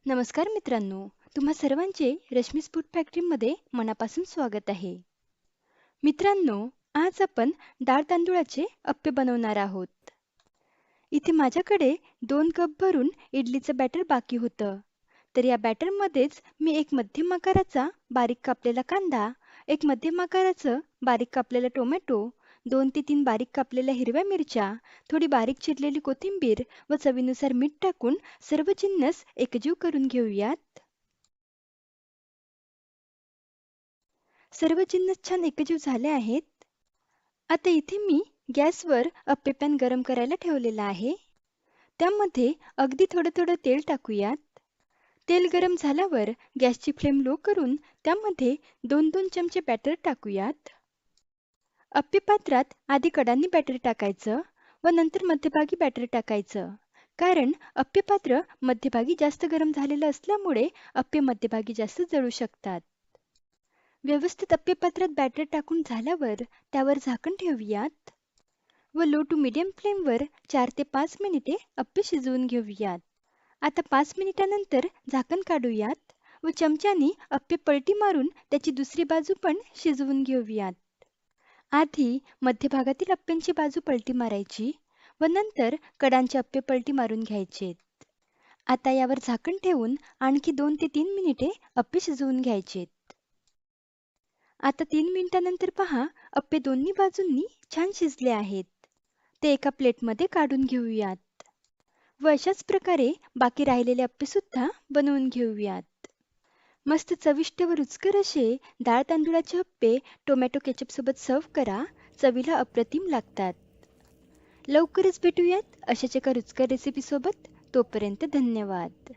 नमस्कार मित्रांनो, तुम्हा सर्वांचे रश्मीस फूड फॅक्टरीमध्ये मनापासून स्वागत आहे. मित्रांनो, आज आपण डाळ तांदूळाचे अप्पे बनवणार आहोत. इथे माझ्याकडे 2 कप भरून इडलीचं बॅटर बाकी होतं. तर या बॅटरमध्येच मी एक मध्यम आकाराचा बारीक कापलेला कांदा, एक मध्यम आकाराचं बारीक कापलेलं टोमॅटो, 2 ते 3 बारीक कापलेल्या हिरव्या मिरच्या, थोडी बारीक चिरलेली कोथिंबीर व चवीनुसार मीठ टाकून सर्व जिन्नस एकजीव करून घेऊयात. सर्व जिन्नस छान एकजीव झाले आहेत. आता इथे मी गॅसवर अप्पे पॅन गरम करायला ठेवलेला आहे. त्यामध्ये अगदी थोडं थोडं तेल टाकूयात. तेल गरम झाल्यावर गॅसची फ्लेम लो करून त्यामध्ये 2-2 चमचे बॅटर टाकूयात. अप्पे पात्रात आधी कडांनी बॅटर टाकायचं व नंतर मध्यभागी बॅटर टाकायचं. कारण अप्पे पात्र मध्यभागी जास्त गरम झालेलं असल्यामुळे अप्पे मध्यभागी जास्त जळू शकतात. व्यवस्थित अप्पे पात्रात बॅटर टाकून झाल्यावर त्यावर झाकण ठेवूयात व लो टू मीडियम फ्लेमवर 4 ते 5 मिनिटे अप्पे शिजवून घेऊयात. आता 5 मिनिटानंतर झाकण काढूयात व चमच्यानी अप्पे पलटी मारून त्याची दुसरी बाजू पण शिजवून घेऊयात. आधी मध्यभागातील अप्प्यांची बाजू पलटी मारायची व नंतर कडांचे अप्पे पलटी मारून घ्यायचे. आता यावर झाकण ठेवून आणखी 2 ते 3 मिनिटे अप्पे शिजवून घ्यायचे. आता 3 मिनिटानंतर पहा, अप्पे दोन्ही बाजूंनी छान शिजले आहेत. ते एका प्लेटमध्ये काढून घेऊयात व अशाच प्रकारे बाकी राहिलेले अप्पे सुद्धा बनवून घेऊयात. मस्त चविष्ट व रुचकर असे डाळ तांदूळाचे अप्पे टोमॅटो केचप सोबत सर्व करा. चवीला अप्रतिम लागतात. लवकरच भेटूयात अशाच एका रुचकर रेसिपी सोबत. तोपर्यंत धन्यवाद.